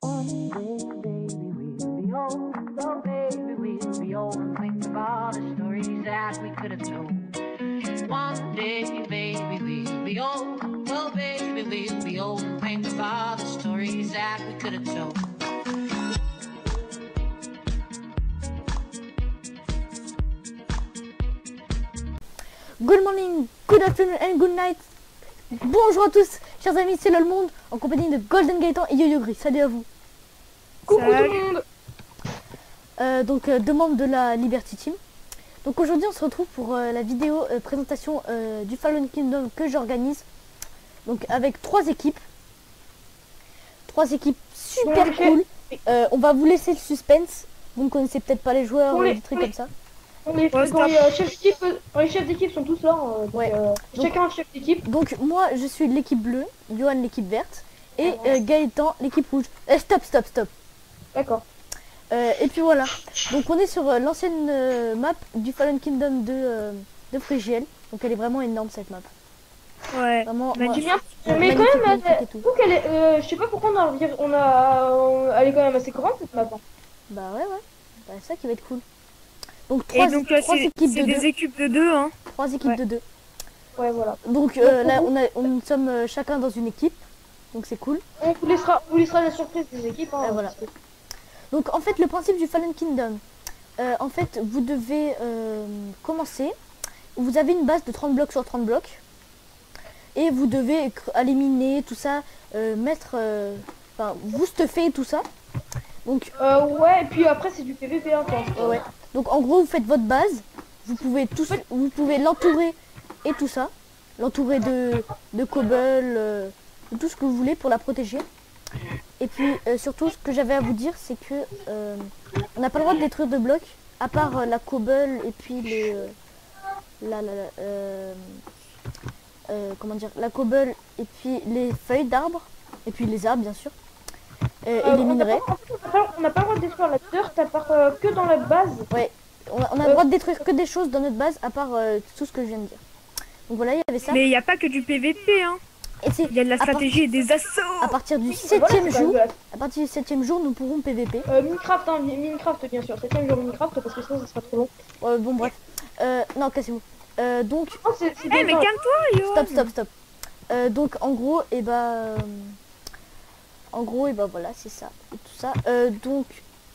One day, baby, we'll be old. Oh, baby, we'll be old and think of all the stories that we could have told. One day, baby, we'll be old. Oh, baby, we'll be old and think of all the stories that we could have told. Good morning, good afternoon and good night. Bonjour à tous, chers amis, c'est LOLMonde en compagnie de Golden Gaëtan et Yo-Yo Gris. Salut à vous. Coucou tout le monde. Deux membres de la Liberty Team. Donc aujourd'hui on se retrouve pour la vidéo présentation du Fallen Kingdom que j'organise. Donc avec trois équipes. Trois équipes super cool. On va vous laisser le suspense. Vous ne connaissez peut-être pas les joueurs ou des trucs comme ça. Les chefs d'équipe sont tous là. Chacun un chef d'équipe. Donc moi je suis l'équipe bleue, Johan l'équipe verte et Gaëtan l'équipe rouge. Stop. D'accord. Et puis voilà. Donc on est sur l'ancienne map du Fallen Kingdom de Frigiel. Donc elle est vraiment énorme cette map. Ouais. Vraiment. Mais quand même, je sais pas pourquoi elle est quand même assez grande cette map. Bah ouais. Bah ça qui va être cool. Donc trois équipes de deux. Des équipes de deux, hein. Trois équipes de deux. Ouais, voilà. Donc là, nous sommes chacun dans une équipe. Donc c'est cool. On vous laissera la surprise des équipes. Hein, voilà. Donc en fait, le principe du Fallen Kingdom. En fait, vous devez commencer. Vous avez une base de 30 blocs sur 30 blocs. Et vous devez aller miner, tout ça. Vous stuffer tout ça. Donc ouais, et puis après c'est du PVP hein, ouais. Donc en gros vous faites votre base, vous pouvez l'entourer et tout ça, l'entourer de cobble, de tout ce que vous voulez pour la protéger. Et puis surtout ce que j'avais à vous dire c'est que on n'a pas le droit de détruire de blocs à part la cobble et puis la cobble et puis les feuilles d'arbres et puis les arbres bien sûr. Et les minerais. On n'a pas le droit de détruire la dirt à part que dans la base. Ouais, on a le droit de détruire que des choses dans notre base à part tout ce que je viens de dire. Donc voilà, il y avait ça. Mais il n'y a pas que du PVP, hein. Il y a de la stratégie et des assauts. À partir du 7e jour, nous pourrons PVP. Minecraft bien sûr. 7e jour Minecraft parce que sinon ça sera trop long. Bon bref. Non, cassez-vous. Donc. Mais calme-toi, yo. Stop. Donc en gros, voilà, c'est ça. Et tout ça. Donc,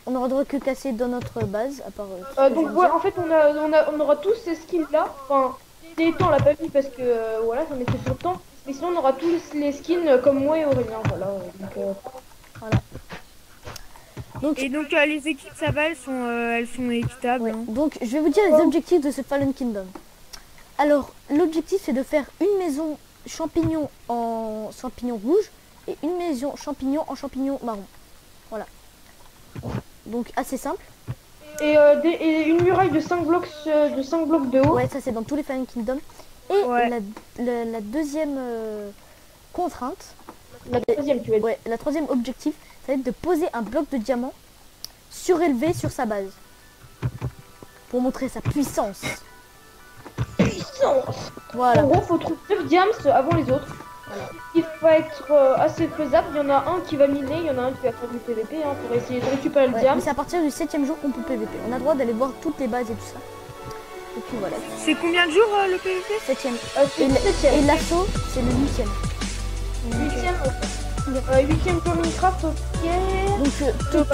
on n'aura droit que casser dans notre base, à part... donc, ouais, en fait, on aura tous ces skins-là. Enfin, les temps, on l'a pas vu parce que, voilà, ça mettait trop de temps. Mais sinon, on aura tous les skins comme moi et Aurélien, voilà. Donc, et donc, les équipes, ça va, elles sont équitables. Ouais. Hein. Donc, je vais vous dire les objectifs de ce Fallen Kingdom. Alors, l'objectif, c'est de faire une maison champignon en champignon rouge et une maison champignon en champignon marron. Voilà. Donc assez simple. Et une muraille de 5 blocs de haut. Ouais, ça c'est dans tous les Fallen Kingdom. Et la deuxième contrainte. La troisième, tu veux dire. Ouais, la troisième objectif, ça va être de poser un bloc de diamant surélevé sur sa base. Pour montrer sa puissance. Voilà. En gros, faut trouver 9 diams avant les autres. Voilà. Il va être assez faisable. Il y en a un qui va miner, il y en a un qui va faire du PVP pour essayer de récupérer le diamant. C'est à partir du 7e jour qu'on peut PVP. On a le droit d'aller voir toutes les bases et tout ça. Et puis voilà. C'est combien de jours le PVP? 7e. Et l'assaut, c'est le 8e. 8e pour Minecraft, ok. Donc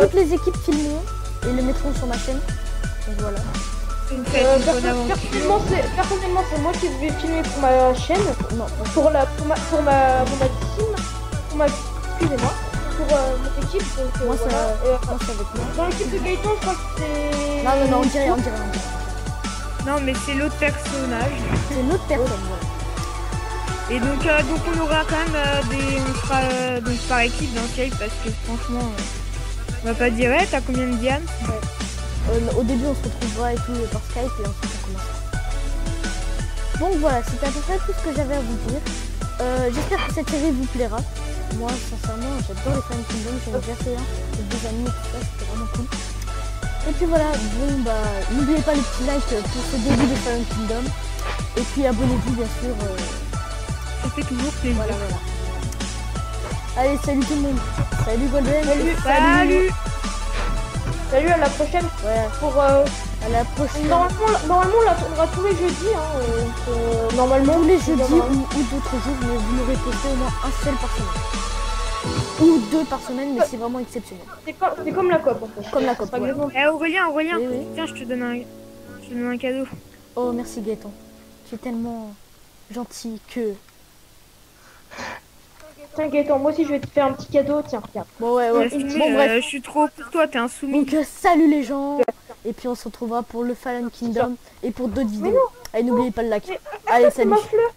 toutes les équipes filmeront et le mettront sur ma chaîne. Donc voilà. Personnellement, c'est moi qui vais filmer pour ma chaîne. Non, pour ma team. Excusez-moi. Pour mon équipe. Donc, moi, ça avec moi. Dans l'équipe de Gaëtan, je crois que c'est... Non, on dirait. Non, mais c'est l'autre personnage. C'est l'autre personne, voilà. Et donc on aura quand même on sera donc par équipe dans le cave parce que franchement, on va pas dire, t'as combien de diams? Au début on se retrouvera et tout par Skype et ensuite on commencera. Donc voilà, c'était à peu près tout ce que j'avais à vous dire. J'espère que cette série vous plaira. Moi sincèrement j'adore les Fallen Kingdom, j'en ai déjà fait un avec des amis et tout ça, c'était vraiment cool. Et puis voilà, n'oubliez pas les petits likes pour ce début de Fallen Kingdom. Et puis abonnez-vous bien sûr. Ça fait toujours plaisir. Voilà. Allez, salut tout le monde. Salut Golden. Salut. Salut, à la prochaine. Ouais, Pour, à la prochaine. normalement, on la tournera tous les jeudis. Hein, normalement, Tous les jeudis ou d'autres jours, mais vous l'aurez posté au moins un seul par semaine. Ou 2 par semaine, mais c'est vraiment exceptionnel. C'est comme la COP en fait. Comme la COP, Par ouais. exemple. Eh, Aurélien, Oui. tiens, je te donne un cadeau. Oh, merci Gaëtan. Tu es tellement gentil que... Tiens, Gaëtan, moi aussi je vais te faire un petit cadeau. Tiens, regarde. Bon, ouais. Laisse tomber, Bon, bref. je suis trop pour toi, t'es un soumis. Donc, salut les gens. Et puis, on se retrouvera pour le Fallen Kingdom et pour d'autres vidéos. Allez, n'oubliez pas le like. Allez, C'est salut. ma fleur.